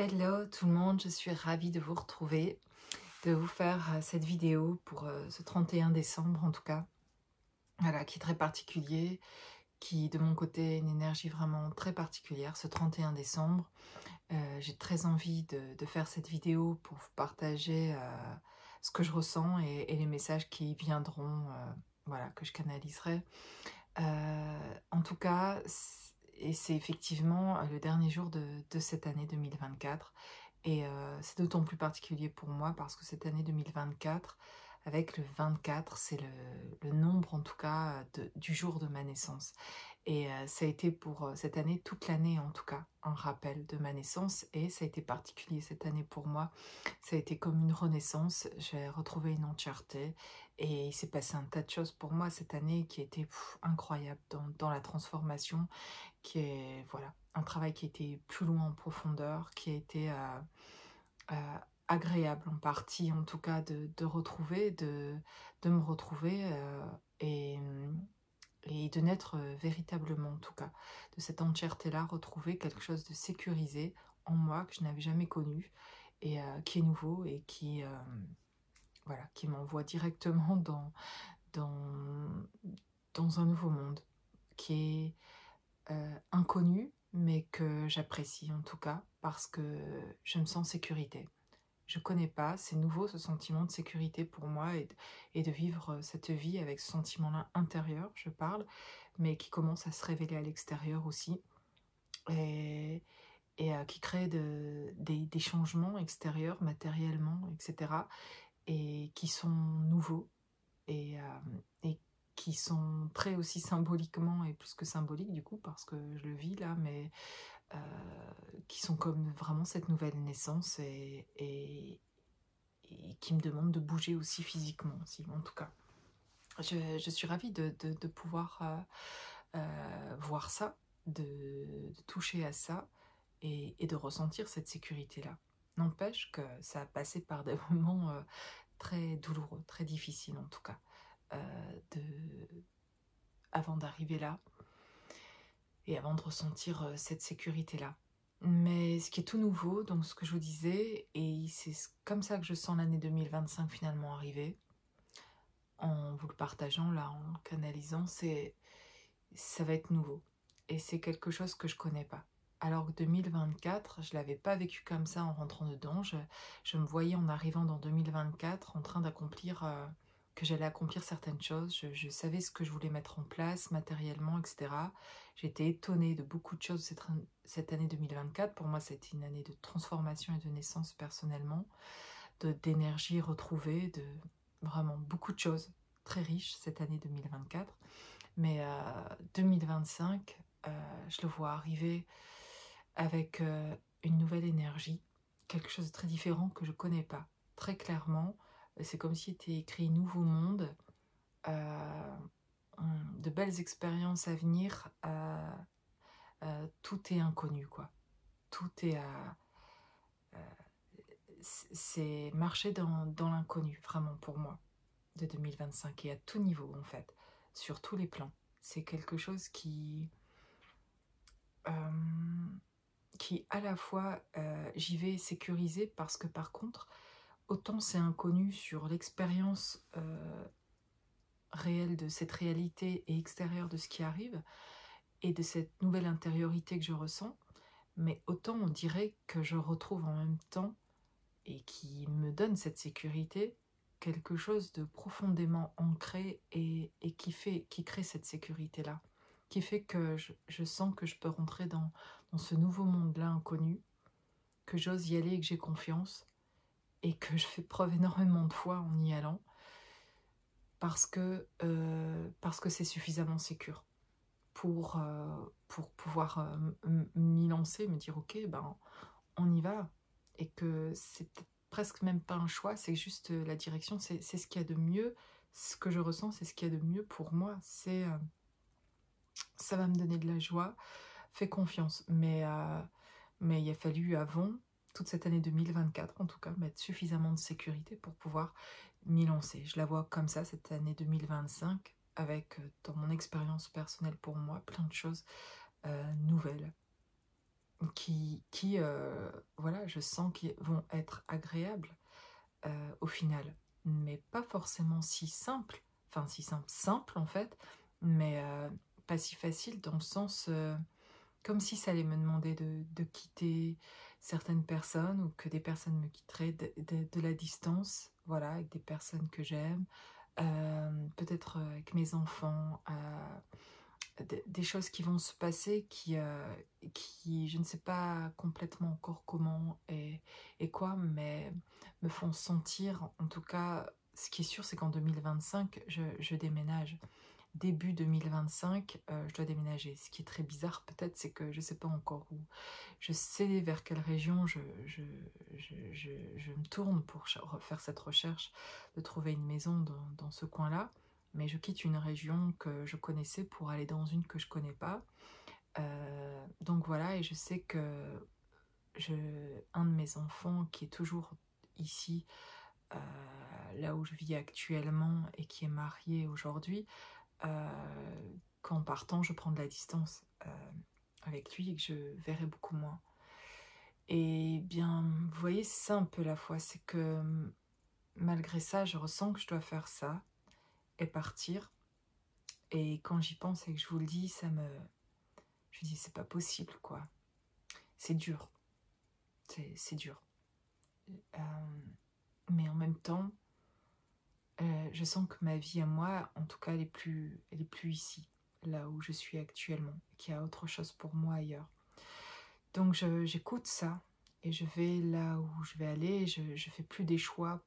Hello tout le monde, je suis ravie de vous retrouver, de vous faire cette vidéo pour ce 31 décembre en tout cas, voilà, qui est très particulier, qui de mon côté est une énergie vraiment très particulière ce 31 décembre. J'ai très envie de faire cette vidéo pour vous partager ce que je ressens et les messages qui viendront, voilà, que je canaliserai. En tout cas, et c'est effectivement le dernier jour de cette année 2024. Et c'est d'autant plus particulier pour moi parce que cette année 2024, avec le 24, c'est le nombre en tout cas du jour de ma naissance. Et ça a été pour cette année, toute l'année en tout cas, un rappel de ma naissance. Et ça a été particulier cette année pour moi. Ça a été comme une renaissance. J'ai retrouvé une entièreté. Et il s'est passé un tas de choses pour moi cette année qui était incroyable dans la transformation, qui est, voilà, un travail qui a été plus loin en profondeur, qui a été agréable en partie, en tout cas, de retrouver, de me retrouver et, et de naître véritablement, en tout cas, de cette entièreté-là, retrouver quelque chose de sécurisé en moi que je n'avais jamais connu et qui est nouveau et qui, voilà, qui m'envoie directement dans, dans un nouveau monde qui est inconnu, mais que j'apprécie en tout cas, parce que je me sens en sécurité. Je connais pas, c'est nouveau ce sentiment de sécurité pour moi et de vivre cette vie avec ce sentiment-là intérieur, je parle, mais qui commence à se révéler à l'extérieur aussi et, et qui crée des changements extérieurs, matériellement, etc. et qui sont nouveaux et qui sont très aussi symboliquement et plus que symboliques du coup parce que je le vis là, mais qui sont comme vraiment cette nouvelle naissance et qui me demandent de bouger aussi physiquement aussi, en tout cas. Je suis ravie de pouvoir voir ça, de toucher à ça et de ressentir cette sécurité-là. N'empêche que ça a passé par des moments très douloureux, très difficiles en tout cas, de, avant d'arriver là et avant de ressentir cette sécurité-là. Mais ce qui est tout nouveau, donc ce que je vous disais, et c'est comme ça que je sens l'année 2025 finalement arriver, en vous le partageant là, en le canalisant, ça va être nouveau. Et c'est quelque chose que je connais pas. Alors que 2024, je l'avais pas vécu comme ça en rentrant dedans. Je me voyais en arrivant dans 2024 en train d'accomplir, que j'allais accomplir certaines choses. Je savais ce que je voulais mettre en place matériellement, etc. J'étais étonnée de beaucoup de choses cette année 2024. Pour moi, c'était une année de transformation et de naissance personnellement, d'énergie retrouvée, de vraiment beaucoup de choses très riches cette année 2024. Mais 2025, je le vois arriver avec une nouvelle énergie, quelque chose de très différent que je ne connais pas. Très clairement, c'est comme s'il était écrit Nouveau Monde, euh, de belles expériences à venir, tout est inconnu, quoi. Tout est c'est marcher dans l'inconnu, vraiment pour moi, de 2025, et à tout niveau, en fait, sur tous les plans. C'est quelque chose qui à la fois, j'y vais sécuriser parce que par contre, autant c'est inconnu sur l'expérience réelle de cette réalité et extérieure de ce qui arrive, et de cette nouvelle intériorité que je ressens, mais autant on dirait que je retrouve en même temps, et qui me donne cette sécurité, quelque chose de profondément ancré et qui crée cette sécurité-là, qui fait que je sens que je peux rentrer dans ce nouveau monde-là inconnu, que j'ose y aller et que j'ai confiance, et que je fais preuve énormément de foi en y allant, parce que c'est suffisamment sécure pour pouvoir m'y lancer, me dire ok, ben on y va, et que c'est peut-être presque même pas un choix, c'est juste la direction, c'est ce qu'il y a de mieux, ce que je ressens, c'est ce qu'il y a de mieux pour moi, ça va me donner de la joie, fais confiance. Mais il a fallu avant, toute cette année 2024 en tout cas, mettre suffisamment de sécurité pour pouvoir m'y lancer. Je la vois comme ça, cette année 2025, avec dans mon expérience personnelle pour moi, plein de choses nouvelles voilà, je sens qu'ils vont être agréables au final, mais pas forcément si simple, enfin si simple en fait, mais pas si facile dans le sens comme si ça allait me demander de quitter certaines personnes ou que des personnes me quitteraient de la distance, voilà, avec des personnes que j'aime, peut-être avec mes enfants, des choses qui vont se passer qui, je ne sais pas complètement encore comment et quoi, mais me font sentir, en tout cas, ce qui est sûr, c'est qu'en 2025, je déménage. Début 2025, je dois déménager. Ce qui est très bizarre, peut-être, c'est que je ne sais pas encore où. Je sais vers quelle région je me tourne pour faire cette recherche de trouver une maison dans ce coin-là. Mais je quitte une région que je connaissais pour aller dans une que je connais pas. Donc voilà, et je sais que un de mes enfants qui est toujours ici, là où je vis actuellement et qui est marié aujourd'hui, qu'en partant, je prends de la distance avec lui et que je verrai beaucoup moins. Et bien, vous voyez, c'est ça un peu la foi, c'est que malgré ça, je ressens que je dois faire ça et partir. Et quand j'y pense et que je vous le dis, je me dis, c'est pas possible, quoi. C'est dur. C'est dur. Euh, mais en même temps, je sens que ma vie à moi, en tout cas, elle est plus ici, là où je suis actuellement, qu'il y a autre chose pour moi ailleurs. Donc j'écoute ça et je vais là où je vais aller. Je fais plus des choix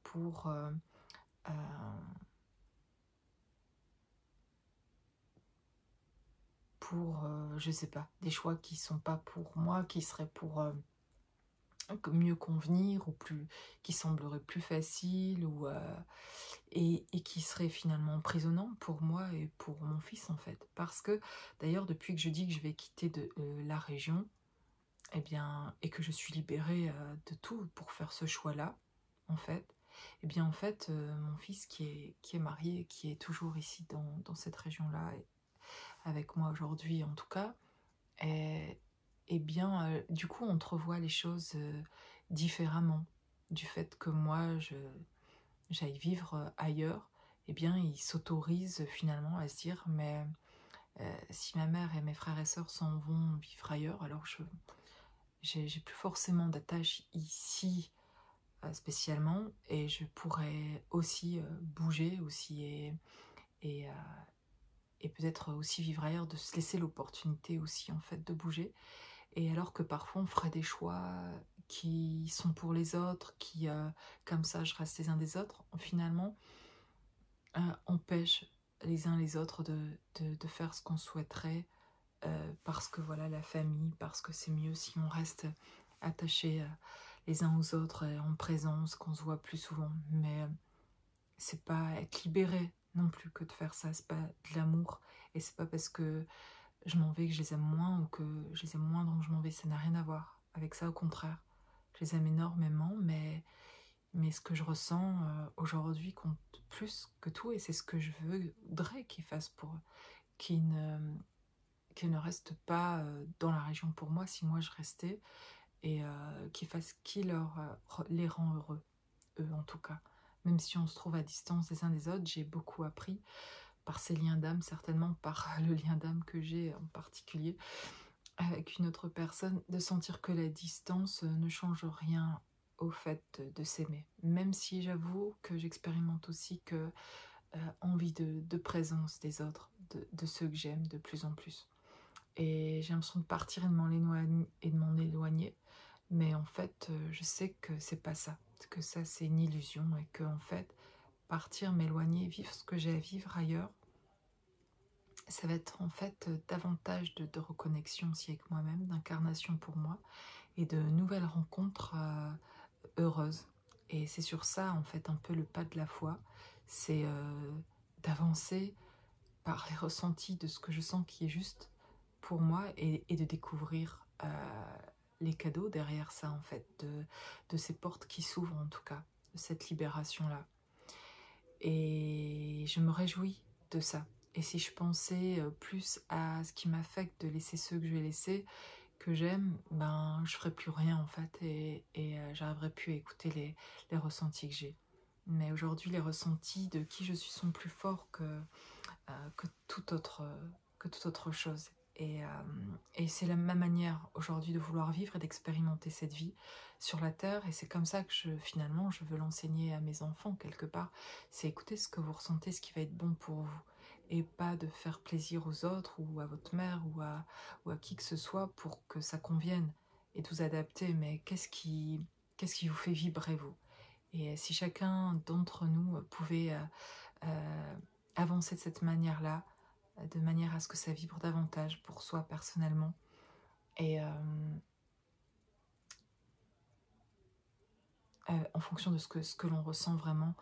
euh, je sais pas, des choix qui sont pas pour moi, qui seraient pour mieux convenir ou plus, qui sembleraient plus faciles et qui seraient finalement emprisonnants pour moi et pour mon fils en fait. Parce que d'ailleurs depuis que je dis que je vais quitter la région, eh bien, et que je suis libérée de tout pour faire ce choix-là, en fait, eh bien, en fait, mon fils qui est marié, qui est toujours ici dans cette région-là, avec moi aujourd'hui en tout cas, eh bien, du coup, on entrevoit les choses différemment. Du fait que moi, j'aille vivre ailleurs, eh bien, il s'autorise finalement à se dire, mais si ma mère et mes frères et sœurs s'en vont vivre ailleurs, alors j'ai plus forcément d'attache ici spécialement et je pourrais aussi bouger aussi et, euh, et peut-être aussi vivre ailleurs, de se laisser l'opportunité aussi en fait de bouger. Et alors que parfois on ferait des choix qui sont pour les autres, qui comme ça je reste les uns des autres, finalement empêchent les uns les autres de faire ce qu'on souhaiterait parce que voilà la famille, parce que c'est mieux si on reste attachés les uns aux autres en présence, qu'on se voit plus souvent. Mais c'est pas être libéré non plus que de faire ça, c'est pas de l'amour et c'est pas parce que je m'en vais que je les aime moins ou que je les aime moins donc je m'en vais, ça n'a rien à voir avec ça, au contraire. Je les aime énormément, mais ce que je ressens aujourd'hui compte plus que tout et c'est ce que je voudrais qu'ils fassent pour eux, qu'ils ne restent pas dans la région pour moi si moi je restais et qu'ils fassent qui les rend heureux, eux en tout cas. Même si on se trouve à distance les uns des autres, j'ai beaucoup appris par ces liens d'âme, certainement par le lien d'âme que j'ai en particulier avec une autre personne, de sentir que la distance ne change rien au fait de s'aimer. Même si j'avoue que j'expérimente aussi que envie de présence des autres, de ceux que j'aime de plus en plus. Et j'ai l'impression de partir et de m'en éloigner. Mais en fait, je sais que c'est pas ça. Que ça, c'est une illusion. Et que, en fait, partir, m'éloigner, vivre ce que j'ai à vivre ailleurs, ça va être en fait davantage de reconnexion aussi avec moi-même, d'incarnation pour moi et de nouvelles rencontres heureuses. Et c'est sur ça, en fait, un peu le pas de la foi. C'est d'avancer par les ressentis de ce que je sens qui est juste pour moi et de découvrir les cadeaux derrière ça en fait, de ces portes qui s'ouvrent en tout cas, de cette libération-là. Et je me réjouis de ça. Et si je pensais plus à ce qui m'affecte de laisser ceux que je vais laisser, que j'aime, ben je ferai plus rien en fait et j'arriverai plus à écouter les ressentis que j'ai. Mais aujourd'hui, les ressentis de qui je suis sont plus forts que que toute autre chose. Et c'est ma manière aujourd'hui de vouloir vivre et d'expérimenter cette vie sur la Terre. Et c'est comme ça que finalement, je veux l'enseigner à mes enfants quelque part. C'est écouter ce que vous ressentez, ce qui va être bon pour vous. Et pas de faire plaisir aux autres ou à votre mère ou à qui que ce soit pour que ça convienne et de vous adapter. Mais qu'est-ce qui vous fait vibrer vous? Et si chacun d'entre nous pouvait euh, avancer de cette manière-là, de manière à ce que ça vibre davantage pour soi personnellement. Et en fonction de ce que l'on ressent vraiment,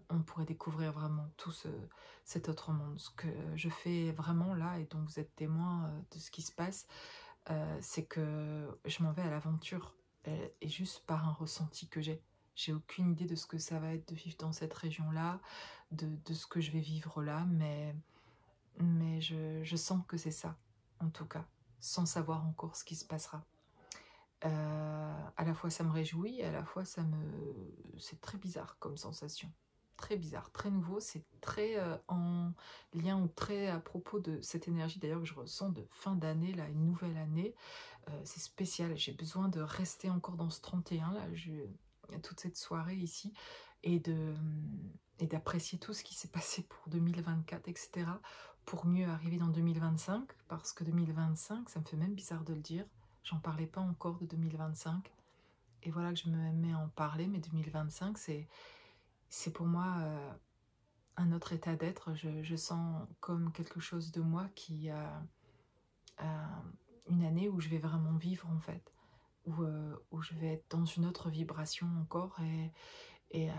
on pourrait découvrir vraiment tout cet autre monde. Ce que je fais vraiment là, et dont vous êtes témoin de ce qui se passe, c'est que je m'en vais à l'aventure, et juste par un ressenti que j'ai. J'ai aucune idée de ce que ça va être de vivre dans cette région-là, de ce que je vais vivre là, mais je sens que c'est ça, en tout cas, sans savoir encore ce qui se passera. À la fois ça me réjouit, à la fois c'est très bizarre comme sensation. Très bizarre, très nouveau, c'est très en lien ou très à propos de cette énergie d'ailleurs que je ressens de fin d'année, là, une nouvelle année. C'est spécial, j'ai besoin de rester encore dans ce 31 là, toute cette soirée ici, et d'apprécier tout ce qui s'est passé pour 2024, etc. pour mieux arriver dans 2025, parce que 2025, ça me fait même bizarre de le dire, j'en parlais pas encore de 2025, et voilà que je me mets à en parler, mais 2025, c'est pour moi un autre état d'être. Je sens comme quelque chose de moi qui a une année où je vais vraiment vivre en fait, où je vais être dans une autre vibration encore, et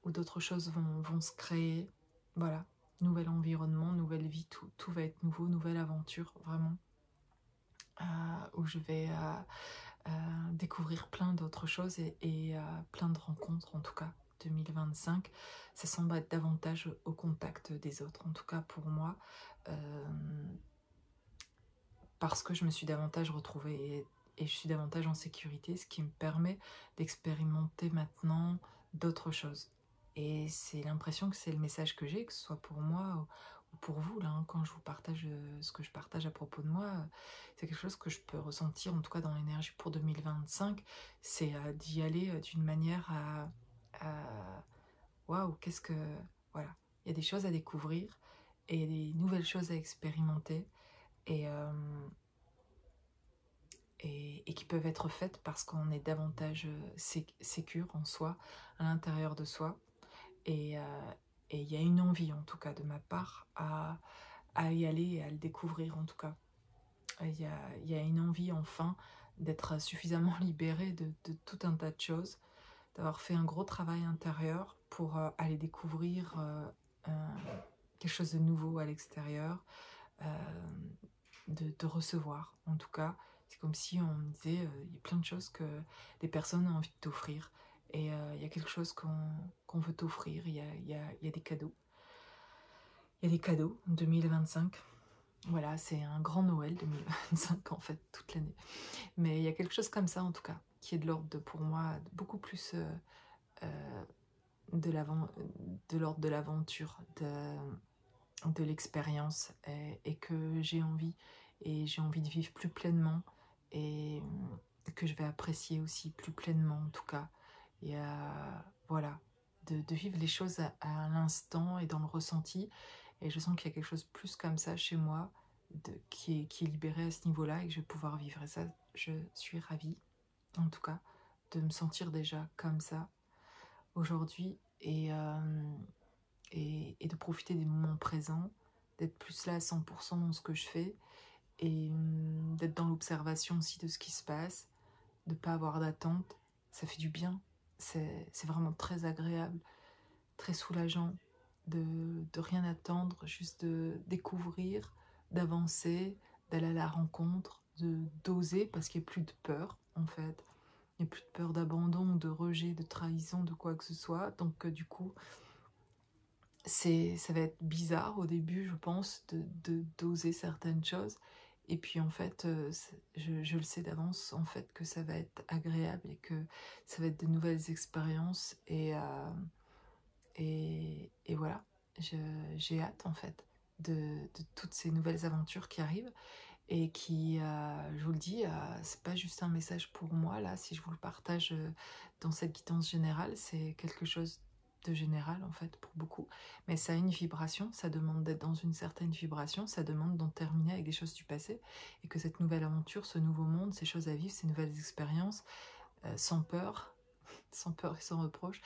où d'autres choses vont se créer. Voilà, nouvel environnement, nouvelle vie, tout va être nouveau, nouvelle aventure, vraiment. Où je vais découvrir plein d'autres choses et plein de rencontres, en tout cas. 2025, ça semble être davantage au contact des autres, en tout cas pour moi, parce que je me suis davantage retrouvée et je suis davantage en sécurité, ce qui me permet d'expérimenter maintenant d'autres choses. Et c'est l'impression que c'est le message que j'ai, que ce soit pour moi ou pour vous, là, hein, quand je vous partage ce que je partage à propos de moi, c'est quelque chose que je peux ressentir, en tout cas dans l'énergie pour 2025, c'est d'y aller d'une manière waouh, qu'est-ce que... Voilà, il y a des choses à découvrir et des nouvelles choses à expérimenter, et, euh, et qui peuvent être faites parce qu'on est davantage sécure en soi, à l'intérieur de soi. Et il y a une envie, en tout cas, de ma part, à y aller et à le découvrir, en tout cas. Il y a une envie, enfin, d'être suffisamment libérée de tout un tas de choses, d'avoir fait un gros travail intérieur pour aller découvrir quelque chose de nouveau à l'extérieur, de recevoir, en tout cas. C'est comme si on me disait, il y a plein de choses que les personnes ont envie de t'offrir. Et il y a quelque chose qu'on veut t'offrir, il y a des cadeaux. Il y a des cadeaux en 2025. Voilà, c'est un grand Noël 2025 en fait, toute l'année. Mais il y a quelque chose comme ça en tout cas, qui est de l'ordre pour moi, beaucoup plus euh, de l'ordre de l'aventure, de l'expérience, et que j'ai envie de vivre plus pleinement, et que je vais apprécier aussi plus pleinement en tout cas. Et voilà, de vivre les choses à l'instant et dans le ressenti. Et je sens qu'il y a quelque chose plus comme ça chez moi, qui est libéré à ce niveau-là et que je vais pouvoir vivre. Et ça, je suis ravie, en tout cas, de me sentir déjà comme ça aujourd'hui, et de profiter des moments présents, d'être plus là à 100% dans ce que je fais, et d'être dans l'observation aussi de ce qui se passe, de ne pas avoir d'attente. Ça fait du bien, c'est vraiment très agréable, très soulageant de rien attendre, juste de découvrir, d'avancer, d'aller à la rencontre, d'oser, parce qu'il n'y a plus de peur en fait. Il n'y a plus de peur d'abandon, de rejet, de trahison, de quoi que ce soit. Donc du coup, ça va être bizarre au début, je pense, d'oser certaines choses. Et puis en fait, je le sais d'avance, en fait, que ça va être agréable et que ça va être de nouvelles expériences. Et voilà, j'ai hâte en fait de toutes ces nouvelles aventures qui arrivent et qui, je vous le dis, c'est pas juste un message pour moi là, si je vous le partage dans cette guidance générale, c'est quelque chose de général en fait pour beaucoup, mais ça a une vibration, ça demande d'être dans une certaine vibration, ça demande d'en terminer avec des choses du passé et que cette nouvelle aventure, ce nouveau monde, ces choses à vivre, ces nouvelles expériences, sans peur, sans peur et sans reproche,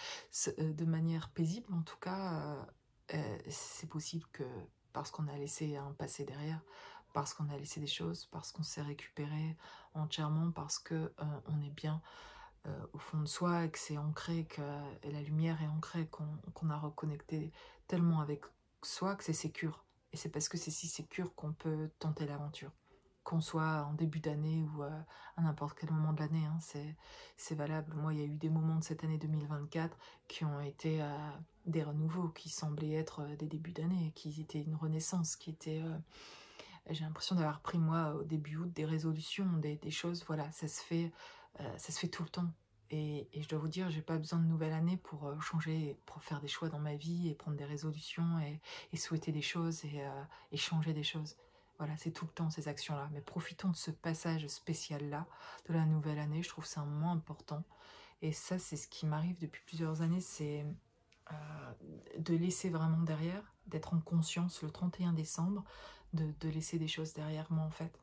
de manière paisible en tout cas, c'est possible que parce qu'on a laissé un passé derrière, parce qu'on a laissé des choses, parce qu'on s'est récupéré entièrement, parce que on est bien au fond de soi, et que c'est ancré, que la lumière est ancrée, qu'on a reconnecté tellement avec soi que c'est sécure. Et c'est parce que c'est si sécure qu'on peut tenter l'aventure. Qu'on soit en début d'année ou à n'importe quel moment de l'année, hein, c'est valable. Moi, il y a eu des moments de cette année 2024 qui ont été des renouveaux, qui semblaient être des débuts d'année, qui étaient une renaissance, qui étaient... j'ai l'impression d'avoir pris, moi, au début août, des résolutions, des choses, voilà, ça se fait tout le temps. Et je dois vous dire, j'ai pas besoin de nouvelle année pour changer, pour faire des choix dans ma vie et prendre des résolutions et souhaiter des choses et changer des choses. Voilà, c'est tout le temps ces actions-là. Mais profitons de ce passage spécial-là, de la nouvelle année, je trouve que c'est un moment important. Et ça, c'est ce qui m'arrive depuis plusieurs années, c'est de laisser vraiment derrière, d'être en conscience le 31 décembre, de laisser des choses derrière moi en fait.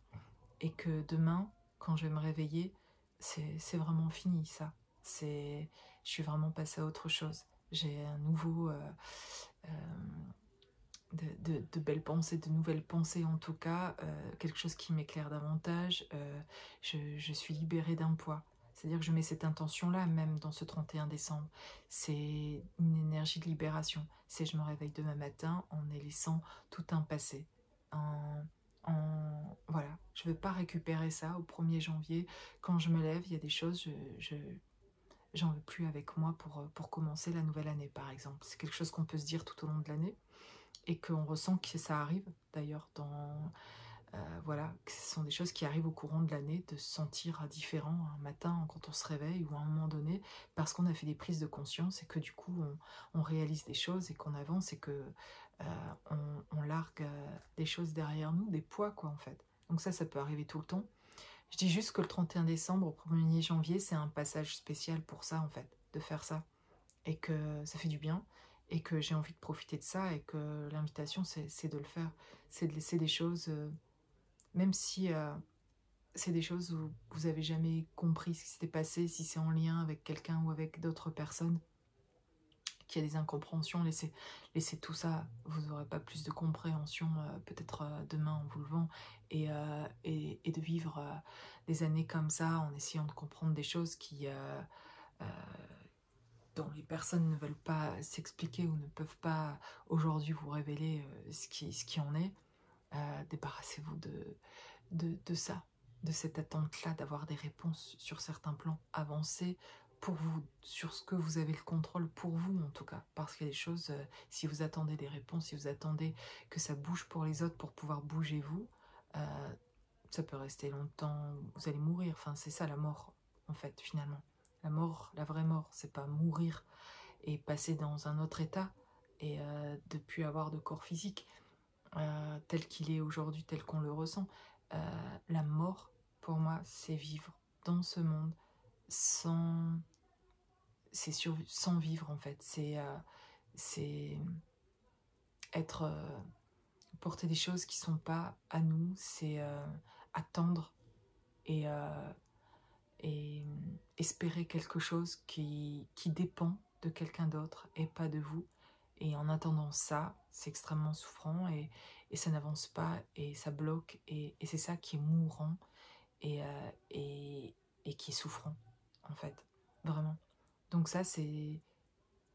Et que demain, quand je vais me réveiller, c'est vraiment fini ça. Je suis vraiment passée à autre chose. J'ai un nouveau... euh, de belles pensées, de nouvelles pensées en tout cas, quelque chose qui m'éclaire davantage, je suis libérée d'un poids. C'est-à-dire que je mets cette intention-là, même dans ce 31 décembre. C'est une énergie de libération. C'est je me réveille demain matin en laissant tout un passé. Voilà, je ne veux pas récupérer ça au 1er janvier. Quand je me lève, il y a des choses, j'en veux plus avec moi pour commencer la nouvelle année, par exemple. C'est quelque chose qu'on peut se dire tout au long de l'année et qu'on ressent que ça arrive d'ailleurs dans voilà, que ce sont des choses qui arrivent au courant de l'année, de se sentir différent un matin quand on se réveille ou à un moment donné parce qu'on a fait des prises de conscience et que du coup on réalise des choses et qu'on avance et que on largue des choses derrière nous, des poids quoi en fait. Donc ça peut arriver tout le temps. Je dis juste que le 31 décembre au 1er janvier c'est un passage spécial pour ça en fait, de faire ça et que ça fait du bien et que j'ai envie de profiter de ça et que l'invitation c'est de le faire, c'est de laisser des choses, même si c'est des choses où vous avez jamais compris ce qui s'était passé, si c'est en lien avec quelqu'un ou avec d'autres personnes, qu'il y a des incompréhensions, laissez tout ça, vous n'aurez pas plus de compréhension peut-être demain en vous levant et de vivre des années comme ça en essayant de comprendre des choses qui euh, dont les personnes ne veulent pas s'expliquer ou ne peuvent pas aujourd'hui vous révéler ce qui en est, débarrassez-vous de ça, de cette attente-là, d'avoir des réponses sur certains plans, avancez pour vous, sur ce que vous avez le contrôle pour vous en tout cas, parce qu'il y a des choses, si vous attendez des réponses, si vous attendez que ça bouge pour les autres pour pouvoir bouger vous, ça peut rester longtemps, vous allez mourir, enfin c'est ça la mort en fait finalement. La mort, la vraie mort, c'est pas mourir et passer dans un autre état et de plus avoir de corps physique tel qu'il est aujourd'hui, tel qu'on le ressent. La mort, pour moi, c'est vivre dans ce monde sans... sans vivre en fait. C'est être... porter des choses qui sont pas à nous, c'est attendre et, et espérer quelque chose qui dépend de quelqu'un d'autre et pas de vous. Et en attendant ça, c'est extrêmement souffrant et ça n'avance pas et ça bloque et c'est ça qui est mourant et, et qui est souffrant, en fait, vraiment. Donc ça, c'est...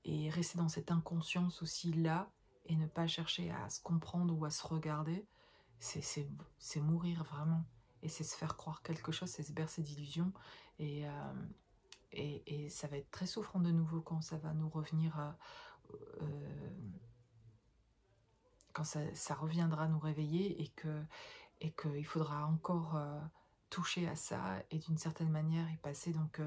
Et rester dans cette inconscience aussi là et ne pas chercher à se comprendre ou à se regarder, c'est mourir vraiment. Et c'est se faire croire quelque chose, c'est se bercer d'illusions. Et, et ça va être très souffrant de nouveau quand ça va nous revenir quand ça reviendra nous réveiller et qu'il faudra encore toucher à ça et d'une certaine manière y passer. Donc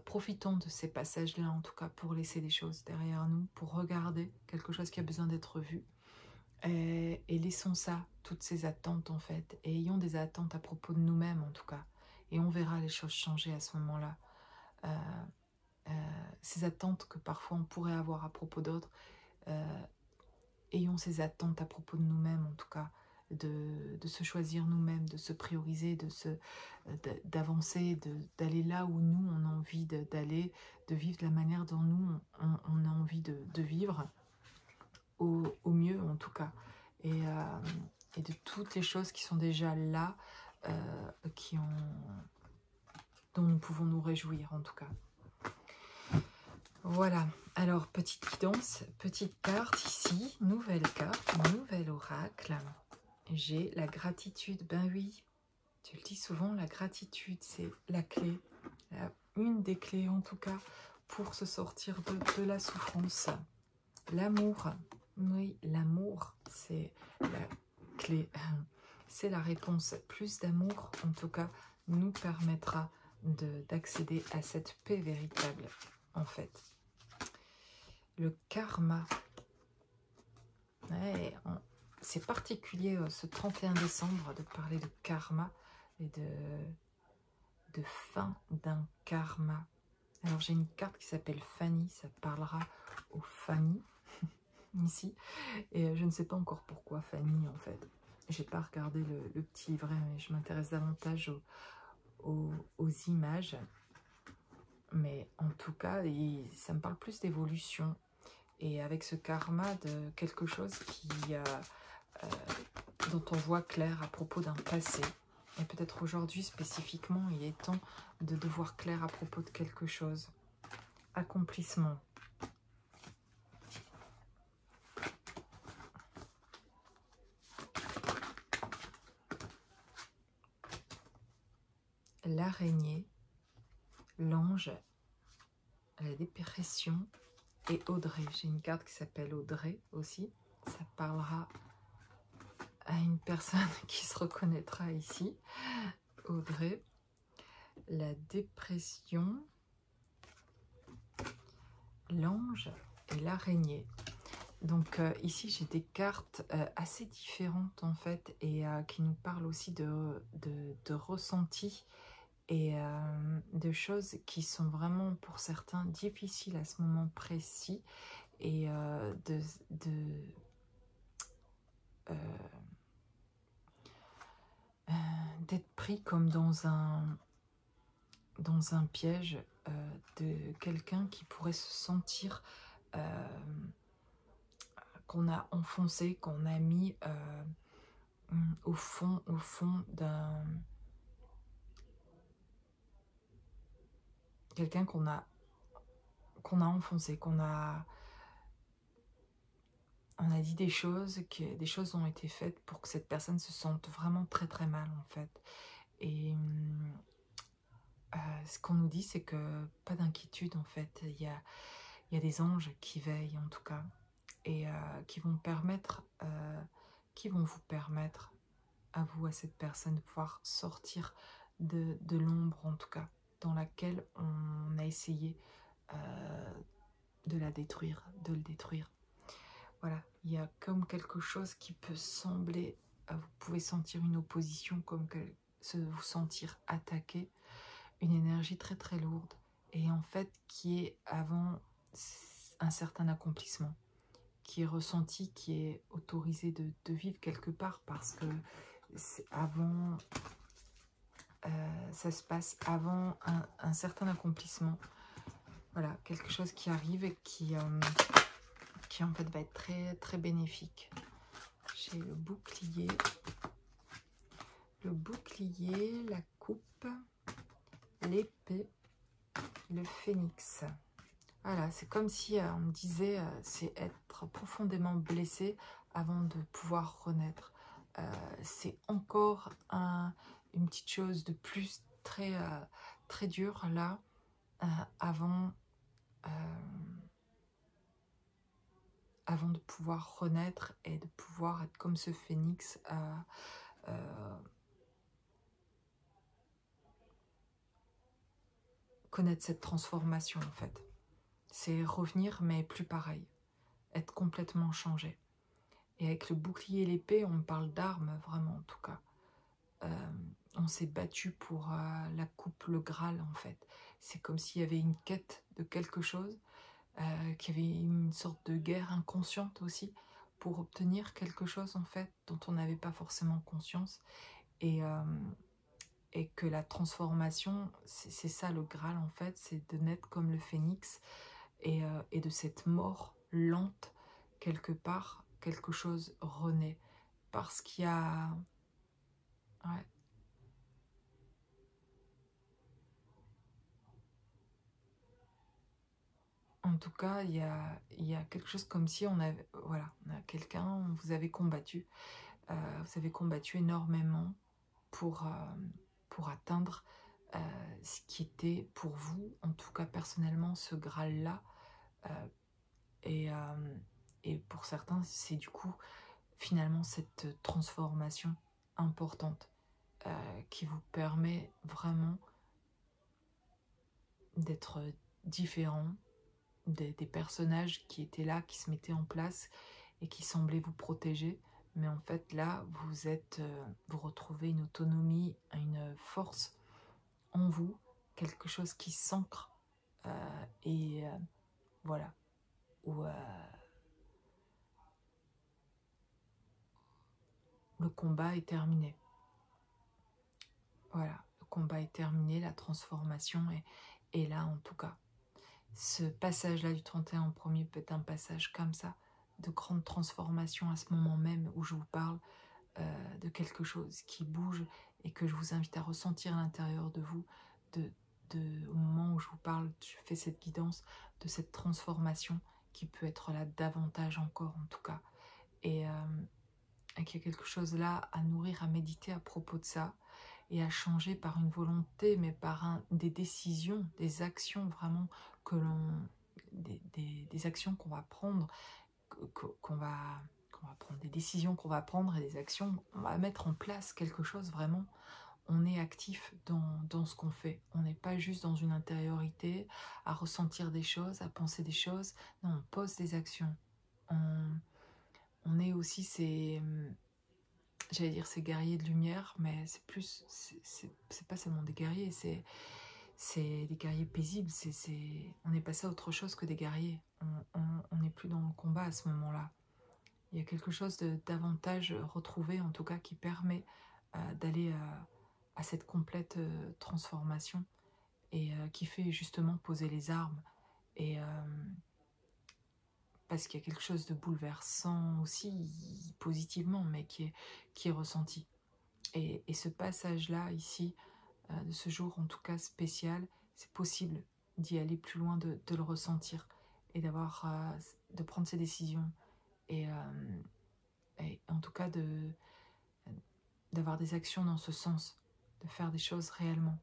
profitons de ces passages-là en tout cas pour laisser des choses derrière nous, pour regarder quelque chose qui a besoin d'être vu. Et laissons ça, toutes ces attentes en fait, et ayons des attentes à propos de nous-mêmes en tout cas, et on verra les choses changer à ce moment-là. Ces attentes que parfois on pourrait avoir à propos d'autres, ayons ces attentes à propos de nous-mêmes en tout cas, de se choisir nous-mêmes, de se prioriser, d'avancer, d'aller là où nous on a envie d'aller, de vivre de la manière dont nous on a envie de vivre, au mieux en tout cas. Et de toutes les choses qui sont déjà là, dont nous pouvons nous réjouir en tout cas. Voilà, alors petite guidance, petite carte ici, nouvelle carte, nouvel oracle. J'ai la gratitude, ben oui, tu le dis souvent, la gratitude c'est la clé, une des clés en tout cas pour se sortir de la souffrance. L'amour, oui, l'amour c'est la clé, c'est la réponse. Plus d'amour en tout cas nous permettra d'accéder à cette paix véritable en fait. Le karma. Ouais, c'est particulier ce 31 décembre de parler de karma et de fin d'un karma. Alors j'ai une carte qui s'appelle Fanny, ça parlera aux Fanny ici. Et je ne sais pas encore pourquoi Fanny en fait. J'ai pas regardé le petit livret, mais je m'intéresse davantage aux images. Mais en tout cas, ça me parle plus d'évolution. Et avec ce karma de quelque chose dont on voit clair à propos d'un passé. Et peut-être aujourd'hui spécifiquement, il est temps de voir clair à propos de quelque chose. Accomplissement. L'araignée, l'ange, la dépression et Audrey. J'ai une carte qui s'appelle Audrey aussi. Ça parlera à une personne qui se reconnaîtra ici. Audrey, la dépression, l'ange et l'araignée. Donc ici j'ai des cartes assez différentes en fait et qui nous parlent aussi de ressenti et de choses qui sont vraiment pour certains difficiles à ce moment précis et d'être pris comme dans un piège de quelqu'un qui pourrait se sentir qu'on a enfoncé, qu'on a mis au fond d'un... Quelqu'un qu'on a enfoncé, on a dit des choses, des choses ont été faites pour que cette personne se sente vraiment très très mal en fait. Et ce qu'on nous dit, c'est que pas d'inquiétude en fait, il y a des anges qui veillent en tout cas, et qui vont vous permettre à vous, à cette personne, de pouvoir sortir de l'ombre en tout cas, dans laquelle on a essayé de la détruire, de le détruire. Voilà, il y a comme quelque chose qui peut sembler, vous pouvez sentir une opposition, comme vous sentir attaqué, une énergie très très lourde, et en fait qui est avant un certain accomplissement, qui est ressenti, qui est autorisé de vivre quelque part, parce que avant, ça se passe avant un certain accomplissement. Voilà, quelque chose qui arrive et qui en fait va être très très bénéfique. J'ai le bouclier, la coupe, l'épée, le phénix. Voilà, c'est comme si on me disait, c'est être profondément blessé avant de pouvoir renaître. C'est encore une petite chose de plus très, très dure là, avant de pouvoir renaître et de pouvoir être comme ce phénix connaître cette transformation en fait. C'est revenir mais plus pareil, être complètement changé. Et avec le bouclier et l'épée, on parle d'armes vraiment en tout cas. On s'est battu pour la coupe, le Graal en fait. C'est comme s'il y avait une quête de quelque chose, qu'il y avait une sorte de guerre inconsciente aussi pour obtenir quelque chose en fait dont on n'avait pas forcément conscience. Et, euh, et que la transformation, c'est ça le Graal en fait, c'est de naître comme le phénix et de cette mort lente, quelque part, quelque chose renaît. Parce qu'il y a... Ouais. En tout cas, il y a quelque chose comme si on avait... Voilà, on a quelqu'un, vous avez combattu. Vous avez combattu énormément pour atteindre ce qui était pour vous, en tout cas personnellement, ce Graal-là. Euh, et, euh, et pour certains, c'est du coup finalement cette transformation importante qui vous permet vraiment d'être différent des personnages qui étaient là, qui se mettaient en place et qui semblaient vous protéger. Mais en fait, là, vous retrouvez une autonomie, une force en vous, quelque chose qui s'ancre et voilà, où le combat est terminé. Voilà, le combat est terminé, la transformation est là en tout cas. Ce passage-là du 31 au premier peut être un passage comme ça, de grande transformation à ce moment même où je vous parle de quelque chose qui bouge et que je vous invite à ressentir à l'intérieur de vous, au moment où je vous parle, je fais cette guidance, de cette transformation qui peut être là davantage encore en tout cas. Et qu'il y a quelque chose là à nourrir, à méditer à propos de ça et à changer par une volonté, mais par des décisions, des actions vraiment que l'on... Des actions qu'on va prendre, qu'on va prendre, des décisions qu'on va prendre et des actions, on va mettre en place quelque chose vraiment. On est actif dans ce qu'on fait. On n'est pas juste dans une intériorité, à ressentir des choses, à penser des choses. Non, on pose des actions. On est aussi ces... J'allais dire ces guerriers de lumière, mais c'est plus... C'est pas seulement des guerriers, c'est des guerriers paisibles. On est passé à autre chose que des guerriers. On n'est plus dans le combat à ce moment-là. Il y a quelque chose de davantage retrouvé, en tout cas, qui permet d'aller à cette complète transformation et qui fait justement poser les armes. Et parce qu'il y a quelque chose de bouleversant aussi, positivement, mais qui est ressenti. Et ce passage-là, ici, de ce jour, en tout cas spécial, c'est possible d'y aller plus loin, de le ressentir et de prendre ses décisions. Et en tout cas d'avoir des actions dans ce sens, de faire des choses réellement.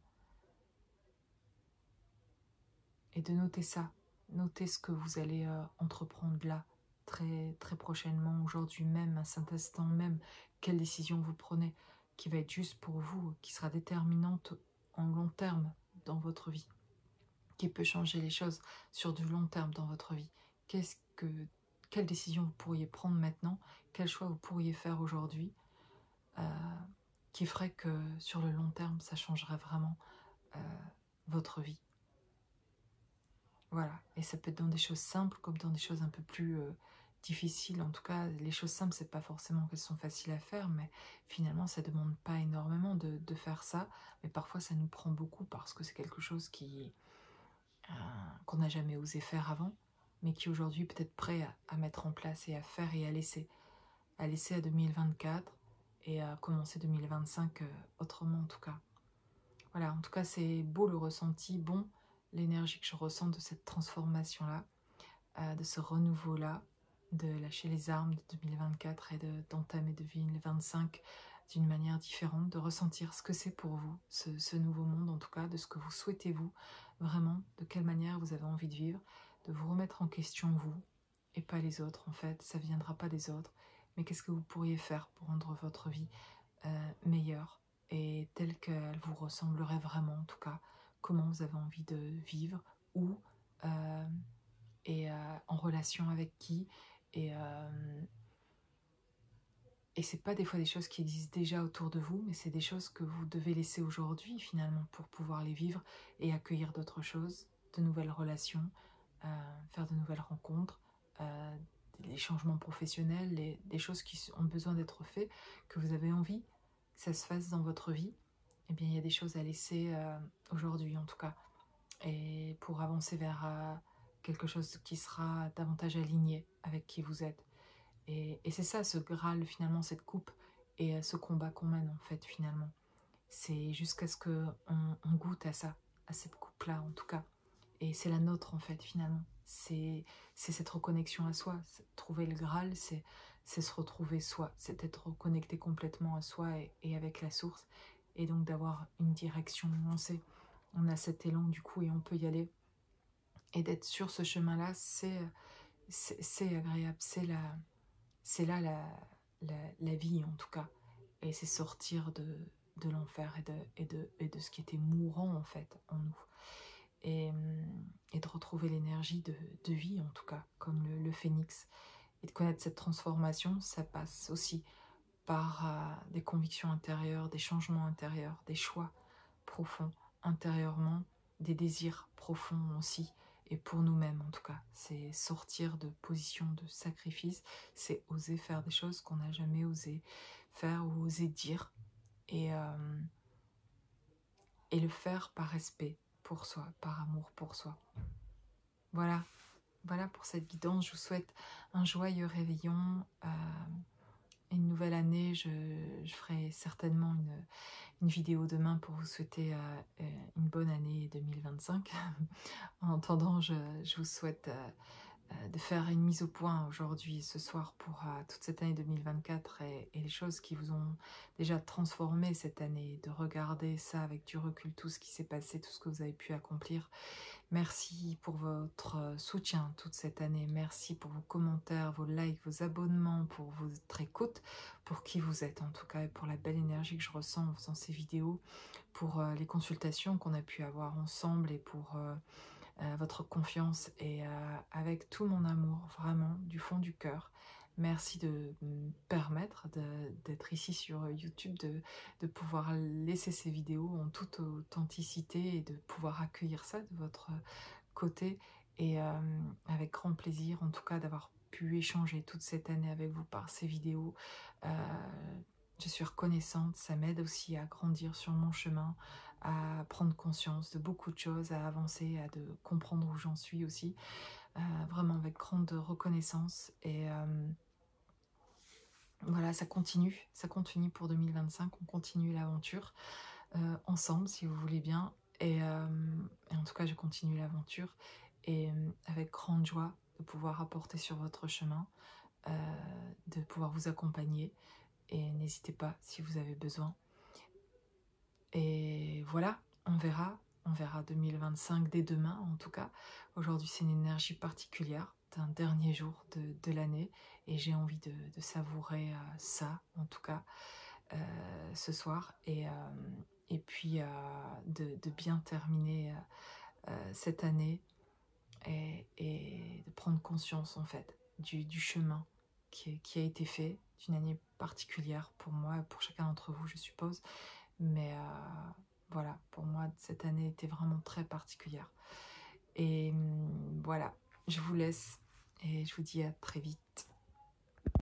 Et de noter ça, noter ce que vous allez entreprendre là, très, très prochainement, aujourd'hui même, à cet instant même, quelle décision vous prenez, qui va être juste pour vous, qui sera déterminante en long terme dans votre vie, qui peut changer les choses sur du long terme dans votre vie. Quelle décision vous pourriez prendre maintenant, quel choix vous pourriez faire aujourd'hui, qui ferait que sur le long terme, ça changerait vraiment votre vie. Voilà, et ça peut être dans des choses simples comme dans des choses un peu plus difficiles. En tout cas, les choses simples, c'est pas forcément qu'elles sont faciles à faire, mais finalement, ça demande pas énormément de faire ça. Mais parfois, ça nous prend beaucoup parce que c'est quelque chose qu'on n'a jamais osé faire avant, mais qui aujourd'hui peut être prêt à mettre en place et à faire et à laisser à 2024 et à commencer 2025 autrement en tout cas. Voilà, en tout cas c'est beau le ressenti, bon, l'énergie que je ressens de cette transformation-là, de ce renouveau-là, de lâcher les armes de 2024 et d'entamer 2025 d'une manière différente, de ressentir ce que c'est pour vous, ce nouveau monde en tout cas, de ce que vous souhaitez vous, vraiment, de quelle manière vous avez envie de vivre, de vous remettre en question vous et pas les autres en fait, ça ne viendra pas des autres, mais qu'est-ce que vous pourriez faire pour rendre votre vie meilleure et telle qu'elle vous ressemblerait vraiment, en tout cas, comment vous avez envie de vivre, où, euh, en relation avec qui, et, euh, et c'est pas des fois des choses qui existent déjà autour de vous, mais c'est des choses que vous devez laisser aujourd'hui finalement pour pouvoir les vivre et accueillir d'autres choses, de nouvelles relations, faire de nouvelles rencontres, des changements professionnels, des choses qui ont besoin d'être faites, que vous avez envie que ça se fasse dans votre vie. Eh bien, il y a des choses à laisser aujourd'hui en tout cas, et pour avancer vers quelque chose qui sera davantage aligné avec qui vous êtes. Et c'est ça, ce Graal, finalement, cette coupe, et ce combat qu'on mène, en fait, finalement. C'est jusqu'à ce qu'on on goûte à ça, à cette coupe-là, en tout cas. Et c'est la nôtre, en fait, finalement. C'est cette reconnexion à soi. Trouver le Graal, c'est se retrouver soi. C'est être reconnecté complètement à soi et avec la source. Et donc d'avoir une direction. On a cet élan, du coup, et on peut y aller. Et d'être sur ce chemin-là, c'est agréable. C'est là la vie, en tout cas. Et c'est sortir de l'enfer et de ce qui était mourant, en fait, en nous. Et, et de retrouver l'énergie de vie, en tout cas, comme le phénix. Et de connaître cette transformation, ça passe aussi par des convictions intérieures, des changements intérieurs, des choix profonds intérieurement, des désirs profonds aussi, et pour nous-mêmes en tout cas. C'est sortir de position de sacrifice, c'est oser faire des choses qu'on n'a jamais osé faire ou osé dire, et le faire par respect pour soi, par amour pour soi. Voilà, voilà pour cette guidance. Je vous souhaite un joyeux réveillon, une nouvelle année. Je ferai certainement une vidéo demain pour vous souhaiter une bonne année 2025. En attendant, je vous souhaite de faire une mise au point aujourd'hui, ce soir, pour toute cette année 2024 et les choses qui vous ont déjà transformé cette année, de regarder ça avec du recul, tout ce qui s'est passé, tout ce que vous avez pu accomplir. Merci pour votre soutien toute cette année. Merci pour vos commentaires, vos likes, vos abonnements, pour votre écoute, pour qui vous êtes en tout cas, et pour la belle énergie que je ressens en faisant ces vidéos, pour les consultations qu'on a pu avoir ensemble, et pour votre confiance, et avec tout mon amour, vraiment, du fond du cœur. Merci de me permettre d'être ici sur YouTube, de pouvoir laisser ces vidéos en toute authenticité et de pouvoir accueillir ça de votre côté. Et avec grand plaisir, en tout cas, d'avoir pu échanger toute cette année avec vous par ces vidéos. Je suis reconnaissante, ça m'aide aussi à grandir sur mon chemin, à prendre conscience de beaucoup de choses, à avancer, à de comprendre où j'en suis aussi, vraiment avec grande reconnaissance. Et voilà, ça continue pour 2025, on continue l'aventure ensemble si vous voulez bien, et en tout cas je continue l'aventure, et avec grande joie de pouvoir apporter sur votre chemin, de pouvoir vous accompagner, et n'hésitez pas si vous avez besoin. Et voilà, on verra 2025 dès demain en tout cas. Aujourd'hui c'est une énergie particulière d'un dernier jour de l'année, et j'ai envie de savourer ça en tout cas ce soir, et puis de bien terminer cette année, et de prendre conscience en fait du chemin qui a été fait, d'une année particulière pour moi et pour chacun d'entre vous je suppose, mais voilà, pour moi cette année était vraiment très particulière. Et voilà, je vous laisse et je vous dis à très vite.